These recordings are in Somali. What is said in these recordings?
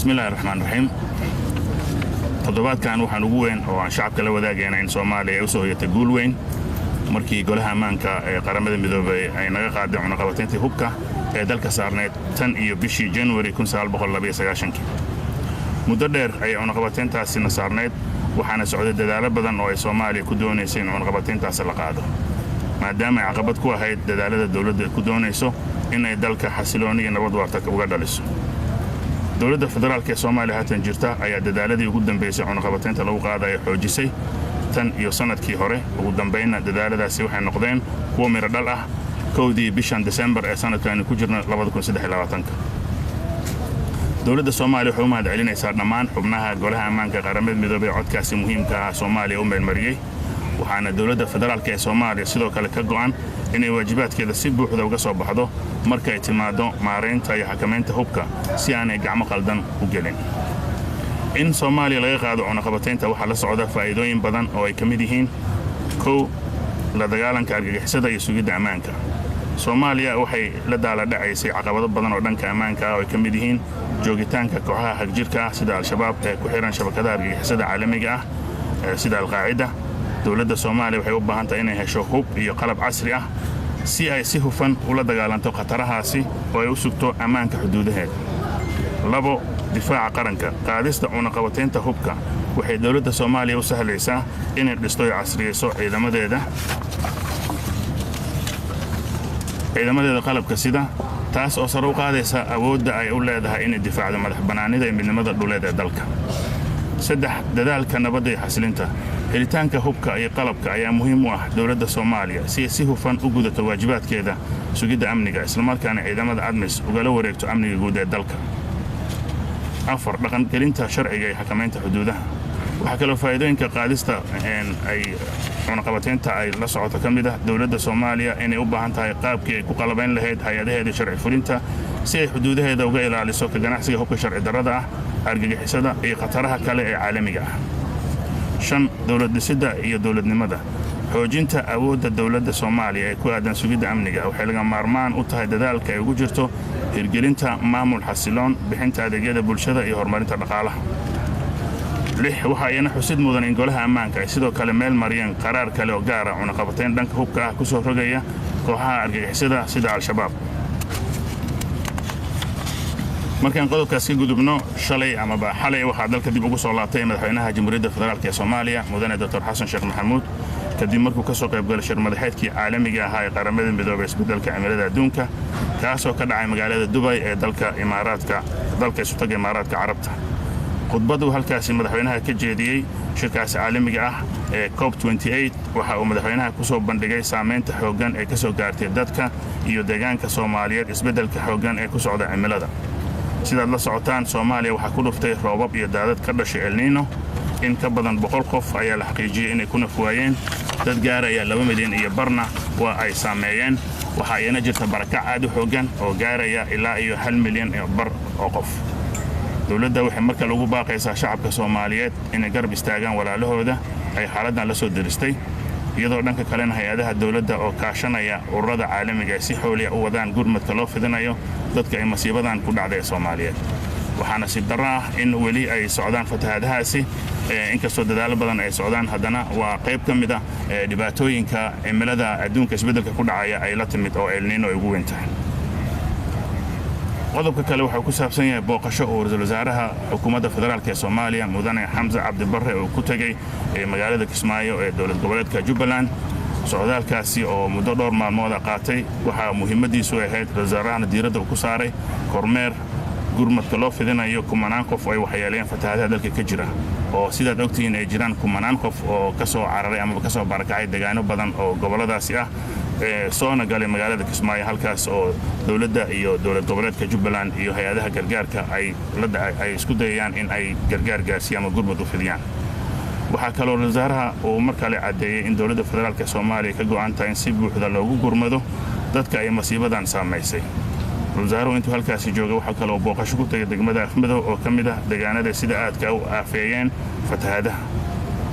بسم الله الرحمن الرحيم toddobaadkan waxaan ugu weyn oo aan shacabka la wadaagayna in Soomaaliya ay u soo hoyatay guul weyn markii golaha ammaanka ee qaramada midoobay ay naga qaadeen cunaqabatayntii hubka ee dalka saarneed tan iyo bishii January 1992 muddo dheer ay cunaqabatayntaasina saarneed waxaana socday dadaalo badan oo ay Soomaaliya ku doonaysay in cunaqabatayntaas la qaado maadaama ay caqabad ku ahayd dadaalada dawladda ku doonayso in ay dalka xasilooni iyo nabad waarta uga dhaliso dowladda federaalka ee Soomaaliya haatan jirta ayaa dadaaladii ugu dambeysay cunaqabataynta lagu qaaday xoojisay tan iyo sanadkii hore ugu dambeeyna dadaaladaasi waxay noqdeen kuwo miro dhal ah kowdii bishan December ee sanadkan ku jirna 2023 dowladda Soomaaliya waxay u mahad celinaysaa dhammaan xubnaha golaha ammaanka qaramada midoobay codkaasi muhiimka ah Soomaaliya u meelmariyay waxaana dowladda federaalka ee Soomaaliya sidoo kale ka go'an inay waajibaadkeeda si buuxda uga soo baxdo marka ay timaado maareynta iyo xakamaynta hubka si aanay gacmo qaldan u gelin in Soomaaliya laga qaado cunaqabataynta waxa la socda faa'iidooyin badan oo ay kamid yihiin kow la dagaalanka argagixisada iyo sugidda ammaanka Soomaaliya waxay la dhacaysay caqabado badan oo dhanka ammaanka ah oo ay kamid yihiin joogitaanka kooxaha xagjirka ah sida Alshabaab ee ku xiran shabakadaha argagixisada caalamiga ah sida Al-Qaacida dowladda Soomaaliya waxay u baahan tahay inay hesho hub iyo qalab casri ah si ay si hufan ula dagaalanto khatarahaasi oo ay u sugto ammaanka xuduudaheeda labo difaaca qaranka qaadista cunaqabataynta hubka waxay dowladda Soomaaliya u sahlaysaa inay dhisto iyo casriyeyso ciidamadeeda qalabka sida taas oo sare u qaadaysa awoodda ay u leedahay inay difaacdo madaxbannaanida iyo midnimada dhuleed ee dalka saddex dadaalka nabadda iyo xasilinta helitaanka hubka iyo qalabka ayaa muhiim u ah dowladda Soomaaliya si ay si hufan u gudato waajibaadkeeda sugidda amniga isla markaana ciidamada ADMIS ugala wareegto amniga guud ee dalka afar dhaqan gelinta sharciga iyo xakamaynta xuduudaha waxa kale oo faa'iidooyinka qaadista ay cunaqabataynta ay la socoto kamid ah dowladda Soomaaliya inay u baahan tahay qaabkii ay ku qalabayn lahayd hay'adaheeda sharci fulinta si ay xuduudaheeda uga ilaaliso ka ganacsiga hubka sharci darrada ah argagixisada iyo khataraha kale ee caalamiga ah shan dowlad dhisidda iyo dowladnimada xoojinta awoodda dowladda Soomaaliya ee ku aadan sugidda amniga waxay laga maarmaan u tahay dadaalka ay ugu jirto hirgelinta maamul xasiloon bixinta adeegyada bulshada iyo horumarinta dhaqaalaha lix waxa ayna xusid mudan in golaha ammaanka ay sidoo kale meel mariyeen qaraar kale oo gaar ah cunaqabatayn dhanka hubka ah ku soo rogaya kooxaha argagixisada sida Alshabaab markaan qodobkaas ka gudubno xalay waxaa dalka dib ugu soo laabtay madaxweynaha Jamhuuriyadda Federaalka ee Soomaaliya mudane Dr. Xasan Sheekh Maxamuud kadib markuu ka soo qayb galay shir madaxeedkii caalamiga ah ee qaramada midoobay isbeddelka cimilada adduunka kaas oo ka dhacay magaalada Dubai ee dalka isu taga Imaaraadka Carabta khudbadu halkaasi madaxweynaha ka jeediyay shirkaas caalamiga ah ee COP28 waxa uu madaxweynaha ku soo bandhigay saameynta xooggan ee ka soo gaartay dadka iyo deegaanka Soomaaliyeed isbeddelka xooggan ee ku socda cimilada sidaad la socotaan Soomaaliya waxaa ku dhuftay roobab iyo daadad ka dhashay El Niño in ka badan 100 qof ayaa la xaqiijiyay inay ku nafwaayeen dad gaaraya 2 milyan iyo barna waa ay saameeyeen waxa ayna jirta barakac aad u xooggan oo gaaraya ilaa iyo 1 milyan iyo bar oo qof dowladda waxay marka lagu baaqaysaa shacabka Soomaaliyeed inay garab istaagaan walaalahooda ay xaaladdan la soo diristay iyadoo dhanka kalena hay'adaha dowladda oo kaashanaya ururada caalamiga si xooliya u wadaan gurmadka loo fidinayo dadka ay masiibadan ku dhacday Soomaaliyeed waxaana si darro ah in weli ay socdaan fatahaadahaasi inkastoo dadaalo badan ay socdaan haddana waa qayb ka mid ah dhibaatooyinka cimilada adduunka isbeddelka ku dhacaya ay la timid oo El Niño ay ugu weyn tahay qodobka kale waxa uu ku saabsan yahay booqasho oo ra'iisul wasaaraha xukuumadda federaalka ee Soomaaliya mudane Xamza Cabdi Barre oo ku tagay magaalada Kismaayo ee dowlad goboleedka Jubbaland socdaalkaasi oo muddo dhowr maalmood qaatay waxa muhiimadiisu ahayd wasaarahana diiradda ku saaray kormeer gurmadka loo fidinayo kumanaan qof ay waxyeeleen fatahaadaha dalka ka jira oo sidaad ogtihiin ay jiraan kumanaan qof oo ka soo cararay ama ka soo barakacay deegaano badan oo goboladaasi ah soona galay magaalada Kismaayo halkaas oo dowladda iyo dowlad goboleedka Jubbaland iyo hay'adaha gargaarka ay isku dayayaan in ay gargaar gaarsiiyaan ama gurmad u fidiyaan waxaa kaloo wasaaraha uu markale cadeeyay in dowladda federaalka Soomaaliya ka go'an tahay in si buuxda loogu gurmado dadka ay masiibadan saameysay wasaaruhu intuu halkaasi joogay waxa kale oo booqasho ku tagay degmada Afmadow oo kamid ah deegaanada sida aadka u aafeeyeen fatahaadaha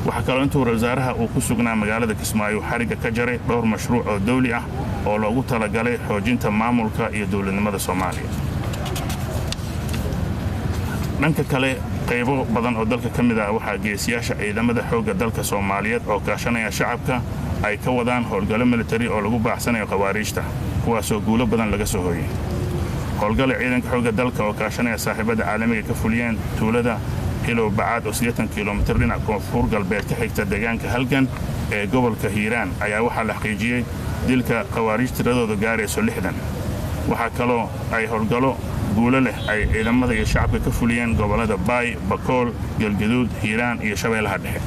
waxa kale intuu wasaaraha uu ku sugnaa magaalada Kismaayo xariga ka jaray dhowr mashruuc oo dawli ah oo loogu talagalay xoojinta maamulka iyo dowladnimada Soomaaliya dhanka kale qaybo badan oo dalka ka mid ah waxaa geesiyaasha ciidamada xoogga dalka Soomaaliyeed oo kaashanaya shacabka ay ka wadaan howlgallo military oo lagu baaxsanayo qawaariijta kuwaasoo guulo badan laga soo hooyay. howlgalla ciidanka xoogga dalka oo kaashanaya saaxiibada caalamiga ka fuliyeen tuulada Hilow Bacaad oo 80 kiiloomitir dhinaca koonfur galbeed ka xigta deegaanka Halgan ee gobolka Hiiraan ayaa waxaa la xaqiijiyay dilka qawaariij tiradooda gaarayso 60. waxaa kaloo ay howlgallo guulo leh ay ciidamada iyo shacabka ka fuliyeen gobolada Baay, Bakool, Galgaduud, Hiiraan iyo Shabeellaha Dhexe.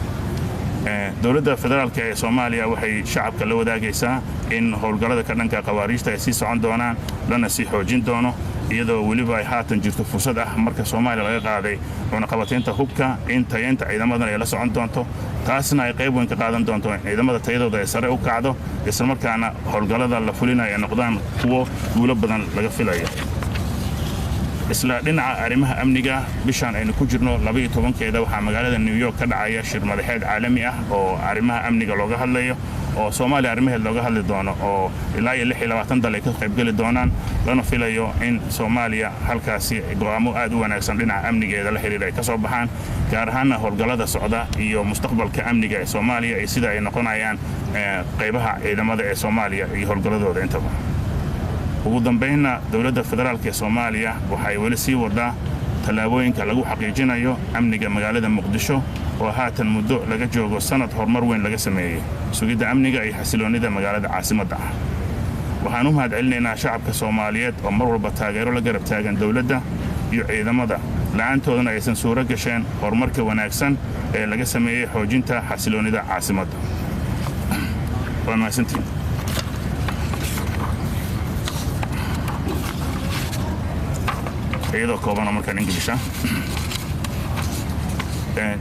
dowladda federaalka ee Soomaaliya waxay shacabka la wadaagaysaa in howlgallada ka dhanka qawaariijta ay sii socon doonaan lana sii xoojin doono iyadoo weliba ay haatan jirto fursad ah marka Soomaaliya laga qaaday cunaqabataynta hubka in tayeynta ciidamadan ay la socon doonto taasna ay qayb weyn ka qaadan doonto in ciidamada tayadooda ay sare u kacdo isla markaana howlgallada la fulinayo ay noqdaan kuwo guulo badan laga filayo. isla dhinaca arrimaha amniga bishan aynu ku jirno 12keeda waxaa magaalada New York ka dhacaya shir madaxeed caalami ah oo arrimaha amniga looga hadlayo oo Soomaaliya arrimaheed looga hadli doono oo ilaa 26 dal ay ka qayb gali doonaan lana filayo in Soomaaliya halkaasi go'aamo aad u wanaagsan dhinaca amnigeeda la xiriira ay ka soo baxaan gaar ahaan howlgallada socda iyo mustaqbalka amniga ee Soomaaliya iyo sida ay noqonayaan qaybaha ciidamada ee Soomaaliya iyo howlgalladooda intaba. ugu dambeynna dowladda federaalka ee Soomaaliya waxay weli sii wadaa tallaabooyinka lagu xaqiijinayo amniga magaalada Muqdisho oo haatan muddo laga joogo sanad horumar weyn laga sameeyay sugidda amniga iyo xasiloonida magaalada caasimadda ah. waxaan u mahadcelinaynaa shacabka Soomaaliyeed oo mar walba taageero la garab taagan dowladda iyo ciidamada la'aantoodana aysan suuro gasheen horumarka wanaagsan ee laga sameeyay xoojinta xasiloonida caasimadda. waa mahadsantiin.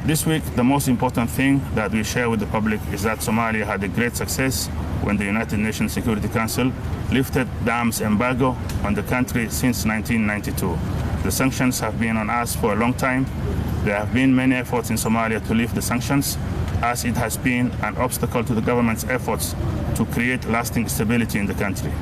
This week, the most important thing that we share with the public is that Somalia had a great success when the United Nations Security Council lifted the arms embargo on the country since 1992. The sanctions have been on us for a long time. There have been many efforts in Somalia to lift the sanctions, as it has been an obstacle to the government's efforts to create lasting stability in the country.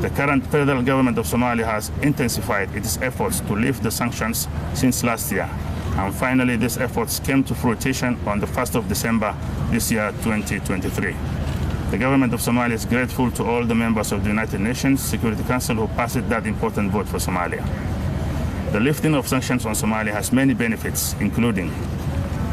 The current federal government of Somalia has intensified its efforts to lift the sanctions since last year, and finally these efforts came to fruition on the 1st of December this year, 2023. The government of Somalia is grateful to all the members of the United Nations Security Council who passed that important vote for Somalia. The lifting of sanctions on Somalia has many benefits, including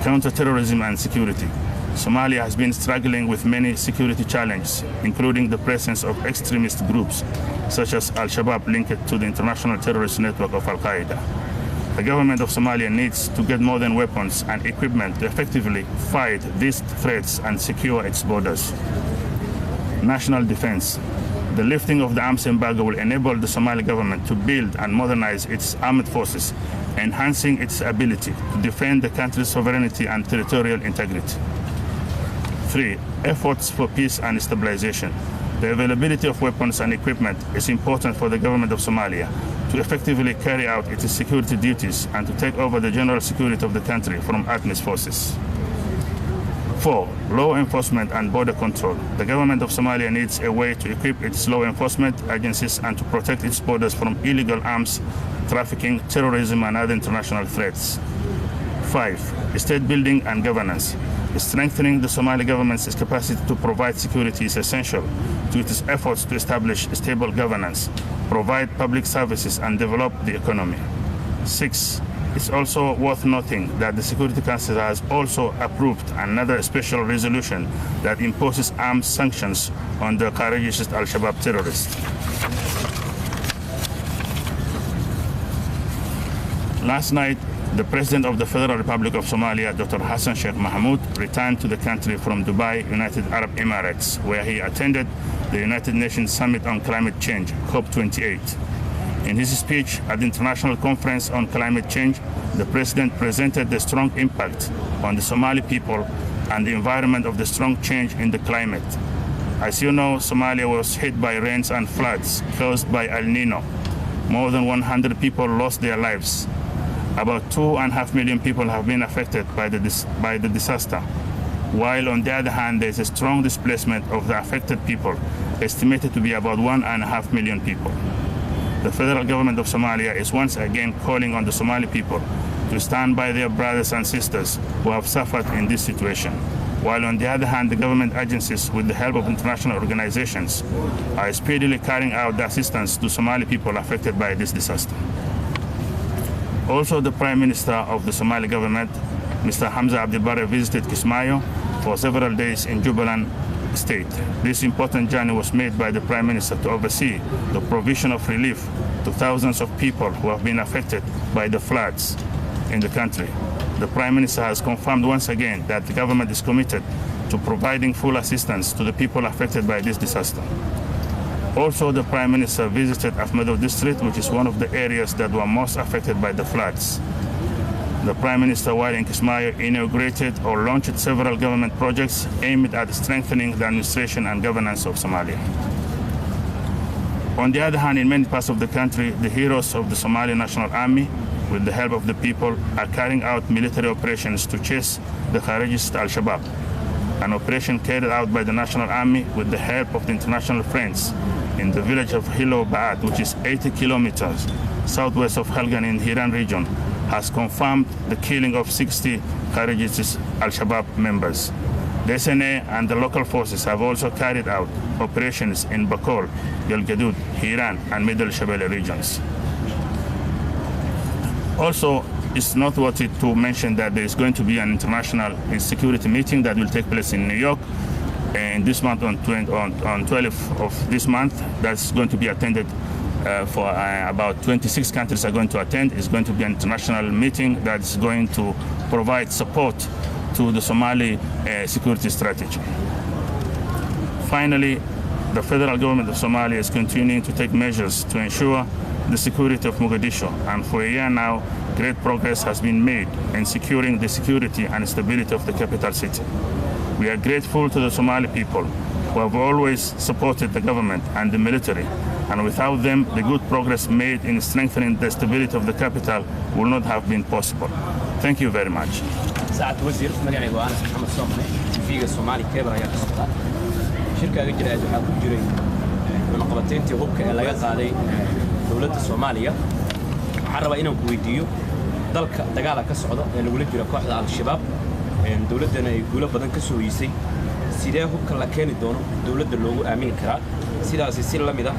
counter-terrorism and security. Somalia has been struggling with many security challenges, including the presence of extremist groups such as Alshabaab linked to the international terrorist network of Al-Qaeda. The government of Somalia needs to get modern weapons and equipment to effectively fight these threats and secure its borders. National defense. The lifting of the arms embargo will enable the Somali government to build and modernize its armed forces, enhancing its ability to defend the country's sovereignty and territorial integrity. 3. Efforts for peace and stabilization. The availability of weapons and equipment is important for the government of Somalia to effectively carry out its security duties and to take over the general security of the country from ATMIS forces. 4. Law enforcement and border control. The government of Somalia needs a way to equip its law enforcement agencies and to protect its borders from illegal arms, trafficking, terrorism, and other international threats. 5. State building and governance. Strengthening the Somali government's capacity to provide security is essential to its efforts to establish stable governance, provide public services, and develop the economy. 6. It's also worth noting that the Security Council has also approved another special resolution that imposes armed sanctions on the courageous Al-Shabaab terrorists. Last night, the President of the Federal Republic of Somalia, Dr. Hassan Sheikh Mohamud, returned to the country from Dubai, United Arab Emirates, where he attended the United Nations Summit on Climate Change, COP28. In his speech at the International Conference on Climate Change, the President presented the strong impact on the Somali people and the environment of the strong change in the climate. As you know, Somalia was hit by rains and floods caused by El Nino. More than 100 people lost their lives. About 2.5 million people have been affected by the disaster, while on the other hand, there is a strong displacement of the affected people, estimated to be about 1.5 million people. The federal government of Somalia is once again calling on the Somali people to stand by their brothers and sisters who have suffered in this situation, while on the other hand, the government agencies, with the help of international organizations, are speedily carrying out the assistance to Somali people affected by this disaster. Also, the Prime Minister of the Somali government, Mr. Hamza Abdi Barre, visited Kismaayo for several days in Jubaland State. This important journey was made by the Prime Minister to oversee the provision of relief to thousands of people who have been affected by the floods in the country. The Prime Minister has confirmed once again that the government is committed to providing full assistance to the people affected by this disaster. Also, the Prime Minister visited Afmadow district, which is one of the areas that were most affected by the floods. The Prime Minister, while in Kismaayo, inaugurated or launched several government projects aimed at strengthening the administration and governance of Somalia. On the other hand, in many parts of the country, the heroes of the Somali National Army, with the help of the people, are carrying out military operations to chase the Kharijist Alshabaab, an operation carried out by the National Army with the help of the international friends in the village of Hilo Baat, which is 80 kilometers southwest of Helgan in Hiran region, has confirmed the killing of 60 Kharijist Al-Shabaab members. The SNA and the local forces have also carried out operations in Bakol, Galgaduud, Hiran, and Middle Shabelle regions. Also, it's noteworthy to mention that there is going to be an international security meeting that will take place in New York in this month on 12th of this month. That's going to be attended for about 26 countries are going to attend. It's going to be an international meeting that's going to provide support to the Somali security strategy. Finally, the federal government of Somalia is continuing to take measures to ensure the security of Mogadishu, and for a year now, great progress has been made in securing the security and stability of the capital city. We are grateful to the Somali people who have always supported the government and the military, and without them, the good progress made in strengthening the stability of the capital will not have been possible. Thank you very much. ساعة وزير مجال جوانس محمد صومني في الصومالي كبر يا كسر شركة جريدة حكومة جريدة من قبضتين تهوك اللي قاعدين دولة الصومالية عرب إنه كويديو dalka dagaal ka socda ee lagu jiro kooxda Alshabaab dawladana ay guulo badan ka soo yiisay sidee hubka la keeni doono dawladda loogu aamin karaa sidaas si la mid ah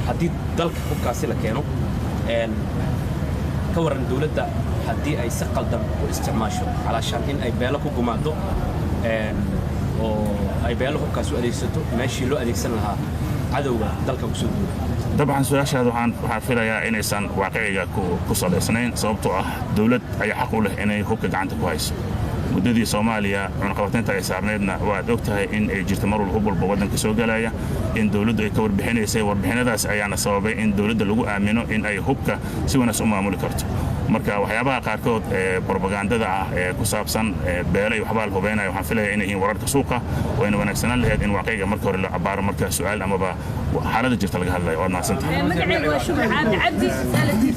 hadii dalka hubkaasi la keeno ka waran dawladda hadii ay si qaldan u isticmaasho علشان in ay beelo ku gumaado oo ay beelo hubkaas u adeegsato meeshii loo adeegsan lahaa cadawga dalka ku soo duulay طبعا سؤال waxaan filayaa inaysan waaqiciga ku saleysnayn sababtoo ah dawlad ay xaq u leh inay hubka gacanta ku hayso muddadii Soomaaliya cunaqabateynta ay saarneedna waad ogtahay in ay jirto mar walba wadanka soo galaya in dawladdu ay ka warbixinaysay warbixinadaas ayaana sababay in dawladda lagu aamino in ay hubka si wanaagsan u maamuli karto marka waxyaabaha qaarkood ee propagandada ah ee ku saabsan beelay waxba la hubeynayo waxaan filayaa inay wararka suuqa oo in wanaagsanaan lahayd in waaqiciga marka hore la cabaaro marka su'aal amaba xaaladda jirta laga hadlayo waad maasantahay magacaygu waa Shukri Cabdi Cabdi salati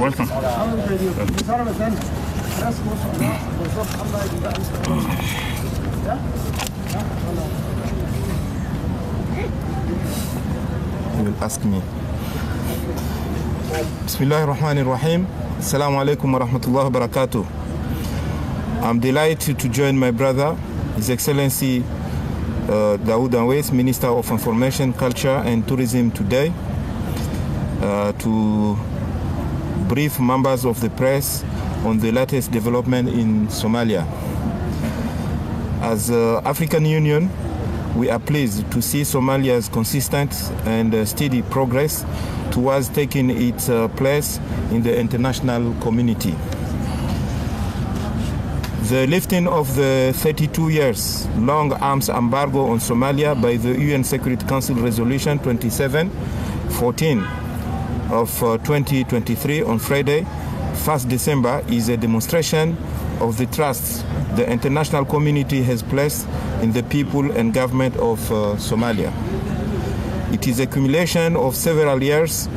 welcome You will ask me. Bismillahirrahmanirrahim. Assalamu alaikum wa rahmatullahi wa barakatuh. I'm delighted to join my brother, His Excellency Daauus, Minister of Information, Culture and Tourism today, to brief members of the press on the latest development in Somalia. As African Union, we are pleased to see Somalia's consistent and steady progress towards taking its place in the international community. The lifting of the 32 years long arms embargo on Somalia by the UN Security Council Resolution 2714 of 2023 on Friday, 1st December, is a demonstration of the trust the international community has placed in the people and government of Somalia. It is a accumulation of several years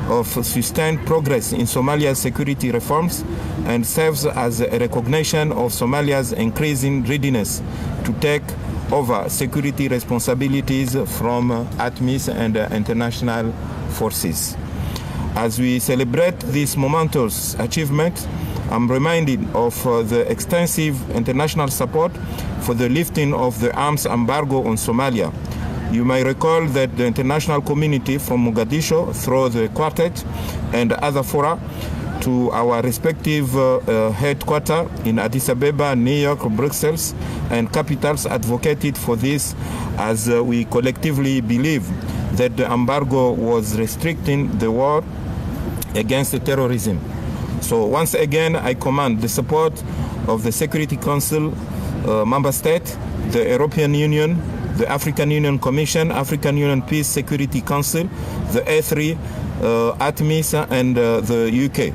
of sustained progress in Somalia's security reforms and serves as a recognition of Somalia's increasing readiness to take over security responsibilities from ATMIS and international forces. As we celebrate this momentous achievement, I'm reminded of the extensive international support for the lifting of the arms embargo on Somalia. You may recall that the international community from Mogadishu, through the Quartet and other fora, to our respective headquarters in Addis Ababa, New York, Brussels, and capitals advocated for this, as we collectively believe that the embargo was restricting the war against terrorism. So once again, I command the support of the Security Council member state, the European Union, the African Union Commission, African Union Peace Security Council, the A3, ATMIS, and the UK.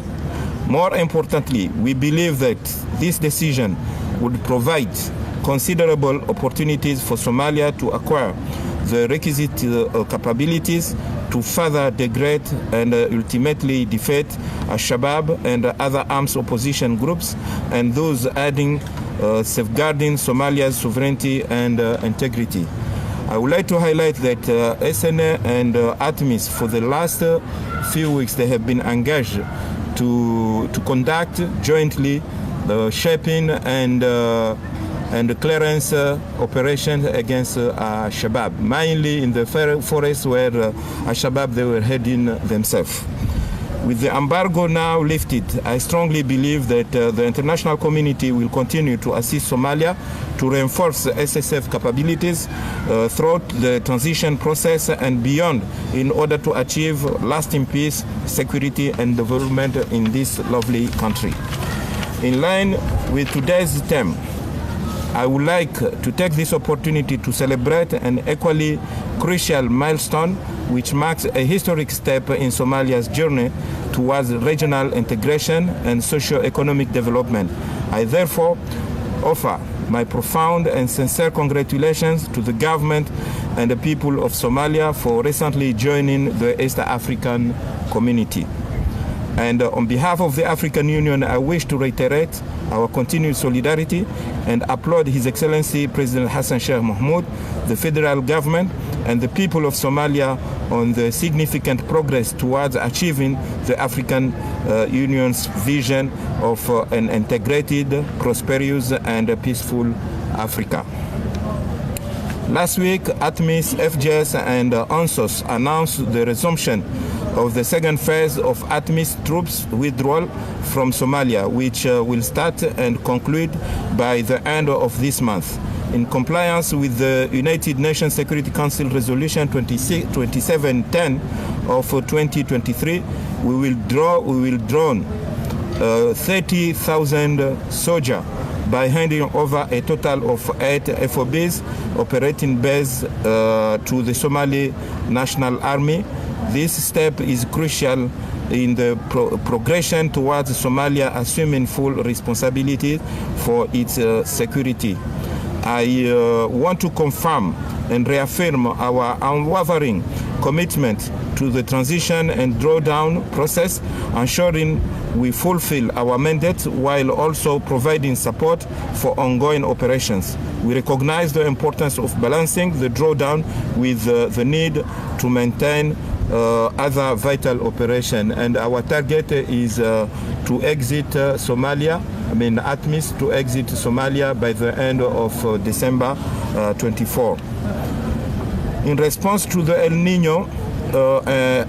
More importantly, we believe that this decision would provide considerable opportunities for Somalia to acquire the requisite capabilities to further degrade and ultimately defeat Alshabaab and other armed opposition groups, and those adding safeguarding Somalia's sovereignty and integrity. I would like to highlight that SNA and ATMIS, for the last few weeks, they have been engaged to conduct jointly shaping and clearance operations against Alshabaab, mainly in the forest where Alshabaab they were heading themselves. With the embargo now lifted, I strongly believe that the international community will continue to assist Somalia to reinforce SSF capabilities throughout the transition process and beyond, in order to achieve lasting peace, security, and development in this lovely country. In line with today's theme, I would like to take this opportunity to celebrate an equally crucial milestone, which marks a historic step in Somalia's journey towards regional integration and socio-economic development. I therefore offer my profound and sincere congratulations to the government and the people of Somalia for recently joining the East African community. And on behalf of the African Union, I wish to reiterate our continued solidarity and applaud His Excellency President Hassan Sheikh Mohamud, the federal government, and the people of Somalia on the significant progress towards achieving the African Union's vision of an integrated, prosperous, and peaceful Africa. Last week, ATMIS, FJS, and UNSOS announced the resumption of the second phase of ATMIS troops withdrawal from Somalia, which will start and conclude by the end of this month. In compliance with the United Nations Security Council Resolution 2710 of 2023, we will draw 30,000 soldiers by handing over a total of 8 FOBs operating base to the Somali National Army. This step is crucial in the progression towards Somalia assuming full responsibility for its security. I want to confirm and reaffirm our unwavering commitment to the transition and drawdown process, ensuring we fulfill our mandate while also providing support for ongoing operations. We recognize the importance of balancing the drawdown with the need to maintain other vital operations, and our target is to exit Somalia, ATMIS to exit Somalia by the end of December 24. In response to the El Nino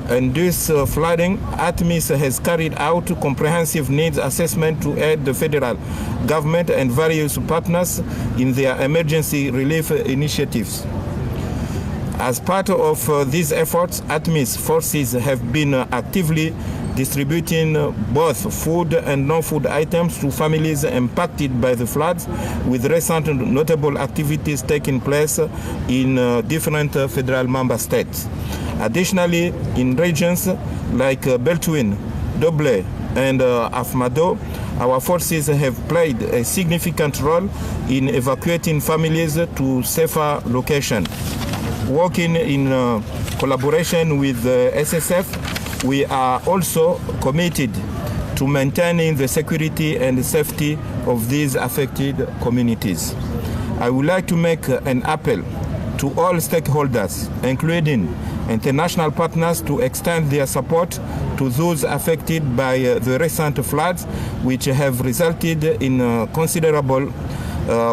and this flooding, ATMIS has carried out comprehensive needs assessment to aid the federal government and various partners in their emergency relief initiatives. As part of these efforts, ATMIS forces have been actively distributing both food and non-food items to families impacted by the floods, with recent notable activities taking place in different federal member states. Additionally, in regions like Beltwin, Doble, and Afmado, our forces have played a significant role in evacuating families to safer locations. Working in collaboration with the SSF, we are also committed to maintaining the security and safety of these affected communities. I would like to make an appeal to all stakeholders, including international partners, to extend their support to those affected by the recent floods, which have resulted in considerable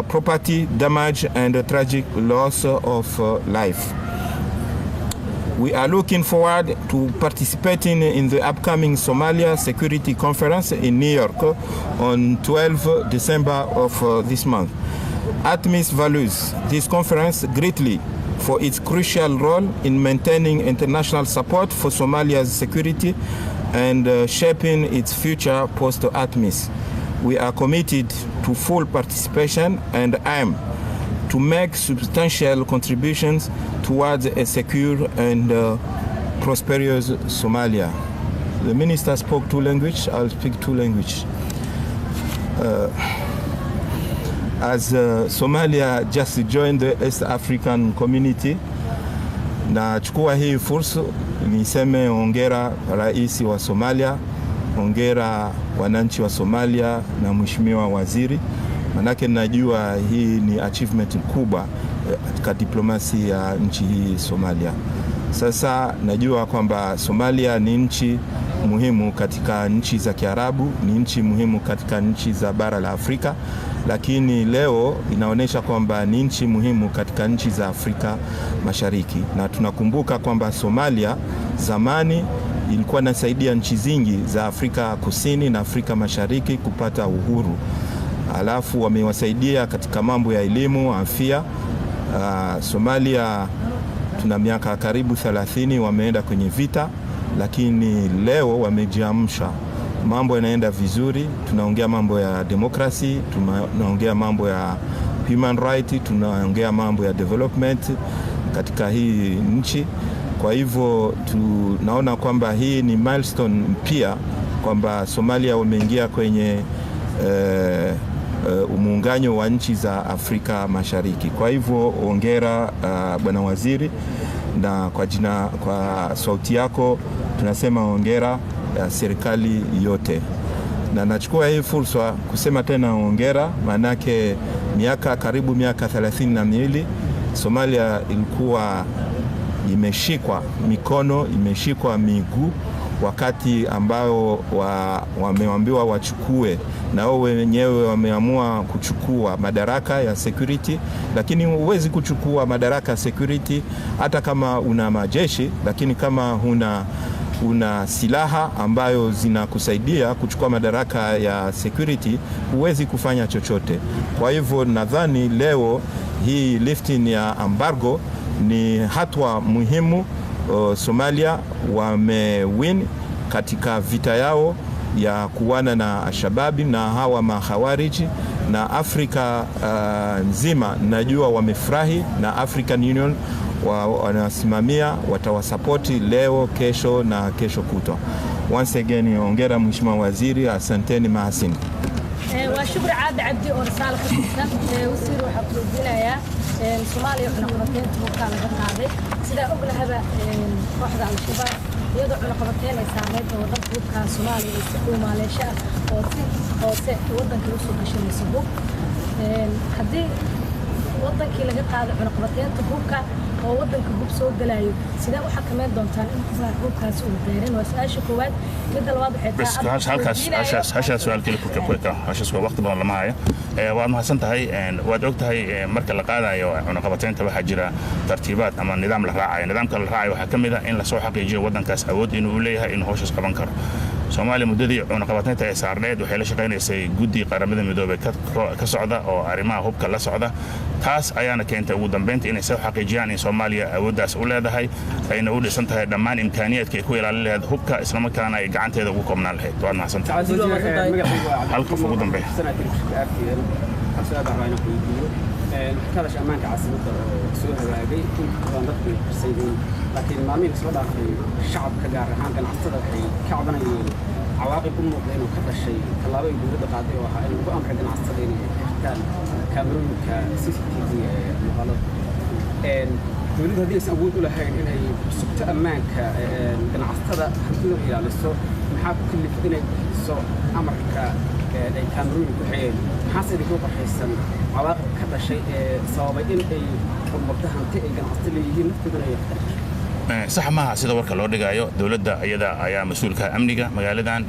property damage and tragic loss of life. We are looking forward to participating in the upcoming Somalia Security Conference in New York on 12 December of this month. ATMIS values this conference greatly for its crucial role in maintaining international support for Somalia's security and shaping its future post-ATMIS. We are committed to full participation and aim to make substantial contributions towards a secure and prosperous Somalia. The minister spoke 2 languages. I'll speak 2 languages. As Somalia just joined the East African community, nachukua hii fursa niseme hongera rais wa Somalia, hongera wananchi wa Somalia na mheshimiwa waziri. Manake najua hii ni achievement kubwa katika diplomasi ya nchi hii Somalia. Sasa najua kwamba Somalia ni nchi muhimu katika nchi za Kiarabu, ni nchi muhimu katika nchi za bara la Afrika, lakini leo inaonyesha kwamba ni nchi muhimu katika nchi za Afrika Mashariki. Na tunakumbuka kwamba Somalia zamani ilikuwa inasaidia nchi zingi za Afrika Kusini na Afrika Mashariki kupata uhuru. Alafu wamewasaidia katika mambo ya elimu, afya. Somalia tuna miaka karibu 30 wameenda kwenye vita, lakini leo wamejiamsha. Mambo yanaenda vizuri, tunaongea mambo ya demokrasi, tunaongea mambo ya human right, tunaongea mambo ya development katika hii nchi. Kwa hivyo tunaona kwamba hii ni milestone pia kwamba Somalia wameingia kwenye muunganyo wa nchi za Afrika Mashariki. Kwa hivyo hongera bwana waziri, na kwa sauti yako tunasema hongera serikali yote. Na nachukua hii fursa kusema tena hongera, manake karibu miaka 32 Somalia ilikuwa imeshikwa mikono, imeshikwa miguu wakati ambao wameambiwa wachukue, na wao wenyewe wameamua kuchukua madaraka ya security. Lakini huwezi kuchukua madaraka ya security hata kama una majeshi, lakini kama una silaha ambayo zinakusaidia kuchukua madaraka ya security, huwezi kufanya chochote. Kwa hivyo nadhani leo hii lifting ya embargo ni hatua muhimu. Somalia wamewin katika vita yao ya kuwana na Alshabaab na hawa mahawariji, na Afrika nzima najua wamefurahi, na African Union wanasimamia, watawasapoti leo, kesho na kesho kutwa. Once again hongera mheshimiwa waziri, asanteni mahasini. وشكر عاد عبدي ورسالة خصيصا وسير وحفظنا يا Soomaaliya cunaqabateynta hubka laga qaaday sida ogna haba kooxda Alshabaab iyadoo cunaqabateyn ay saameeyay wadanka hubka Soomaaliya si Soomaaliyeesha oo si hoose wadanka u soo gashanayso hub hadii wadankii laga qaaday cunaqabateynta hubka oo wadanka hub soo galayo sida waxa kameen doontaan in hubkaas uu gaarin wasaasha koowaad mid labaad halkaas hasha su'aalkii ku kabka hasha soo waqti badan lama haya waad mahadsan tahay waad ogtahay marka la qaadayo cunaqabateynta waxa jira tartiibaad ama nidaam la raacayo. Nidaamka la raacayo waxa kamid ah in la soo xaqiijiyo wadankaas awood inuu leeyahay in hawshaas qaban karo. Soomaaliya muddadii cunaqabateynta ay saarneed waxay la shaqeynaysay guddi qaramada midoobay ka socda oo arrimaha hubka la socda. taas ayaana keentay ugu dambeyntii inay soo xaqiijiyaan in Soomaaliya awooddaas u leedahay ayna u dhisan tahay dhammaan imkaaniyaadka ay ku ilaalin lahayd hubka isla markaana ay gacanteeda ugu koobnaan lahayd. Waad mahadsantahay. halka ugu dambeeya كذا شأمان كعاصمة سوء هواجي كنت نقول سيدين لكن ما مين سوى الشعب كجار عن كان عصر الحين كعبنا عواقب ممكن وكذا شيء كلا يقول ده قاضي وحاجة وقام عندنا عصرين كان كاميرون كسيسيتيفي مغلط تريد هذه سأقول لها إن هي سبت أمان كان عصر حدود إلى السوق maxaa ku kalifay soo amarka ay Cameroon ku xiyeen maxaa sidii ku qorxaysan cawaaqib ka dhashay sababay in ay ummadda hanti ay ganacsato leeyihiin naftooda ay صح maaha sida warka loo dhigayo dawladda iyada ayaa mas'uulka amniga magaaladan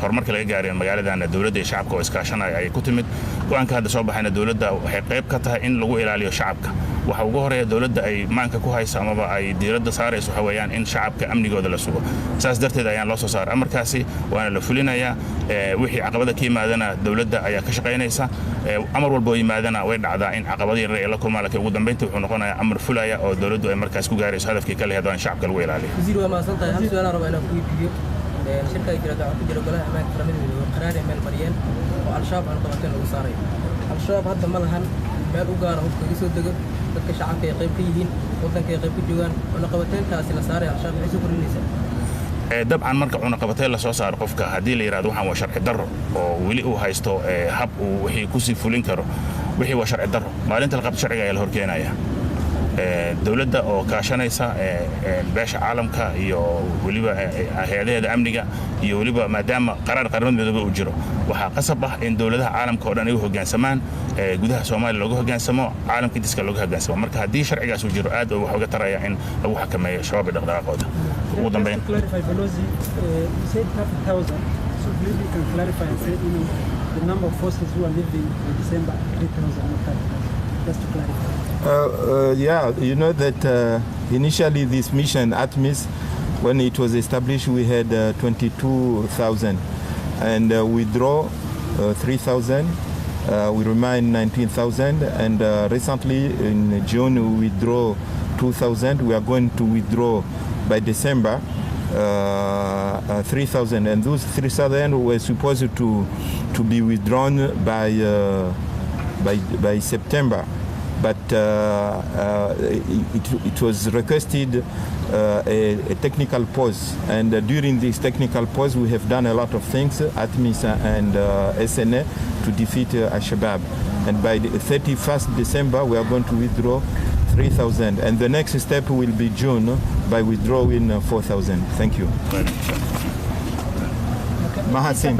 horumarka laga gaaray magaaladan dawladda iyo shacabka oo iskaashanaya ay ku timid go'aanka hadda soo baxayna dawladda waxay qayb ka tahay in lagu ilaaliyo shacabka waxa ugu horeeya dawladda ay maanka ku hayso amaba ay diiradda saarayso waxa weeyaan in shacabka amnigooda la sugo saas darteed ayaan loo soo saaray amarkaasi waana la fulinayaa wixii caqabada ka yimaadana dawladda ayaa ka shaqaynaysa amar walba oo yimaadana way dhacdaa in caqabadii yar ee la kulmaan laakiin ugu dambeyntii wuxuu noqonayaa amar fulaya oo dawladdu ay markaas ku gaarayso hadafkii kale hadaan shacabka lagu ilaaliyo wasiir waa maasantahay hal su'aal aan rabo inaan ku weydiiyo shirkada jirada waxa ku jira golaha ammaanka qaramada qaraar ee meel mariyeen oo Alshabaab aan qabateen lagu saaray Alshabaab hadda ma lahan meel u gaar ah oo kaga soo dego dadka shacabka ay qayb ka yihiin wadanka ay qayb ka joogaan oo qabateentaasi la saaray Alshabaab waxay soo korinaysaa dabcan marka cunaqabatay la soo saaro qofka hadii la yiraahdo waxaan waa sharci darro oo wali uu haysto hab uu wixii ku sii fulin karo wixii waa sharci darro maalinta la qabto sharciga ayaa la horkeenaya dawladda oo kaashanaysa beesha caalamka iyo waliba hay'adaha amniga iyo waliba maadaama qaraar qaramada uu jiro waxa qasab ah in dawladaha caalamka oo dhan ay u hoggaansamaan gudaha Soomaaliya lagu hoggaansamo caalamka diska lagu hoggaansamo marka hadii sharcigaas uu jiro aad uu wax uga taraya in lagu xakameeyo shabaab dhaqdhaqaaqooda ugu dambeyn So maybe you can clarify and say, the number of forces who are leaving in December 3,000, just to clarify. Yeah, you know that initially this mission, ATMIS, when it was established, we had 22,000 and we draw 3,000. We remain 19,000 and recently in June we withdraw 2,000. We are going to withdraw by December 3,000 and those 3,000 were supposed to be withdrawn by September. But it was requested a technical pause, and during this technical pause we have done a lot of things, ATMIS and SNA, to defeat Alshabaab. And by the 31st December we are going to withdraw 3,000, and the next step will be June by withdrawing 4,000. Thank you. Mahadsan.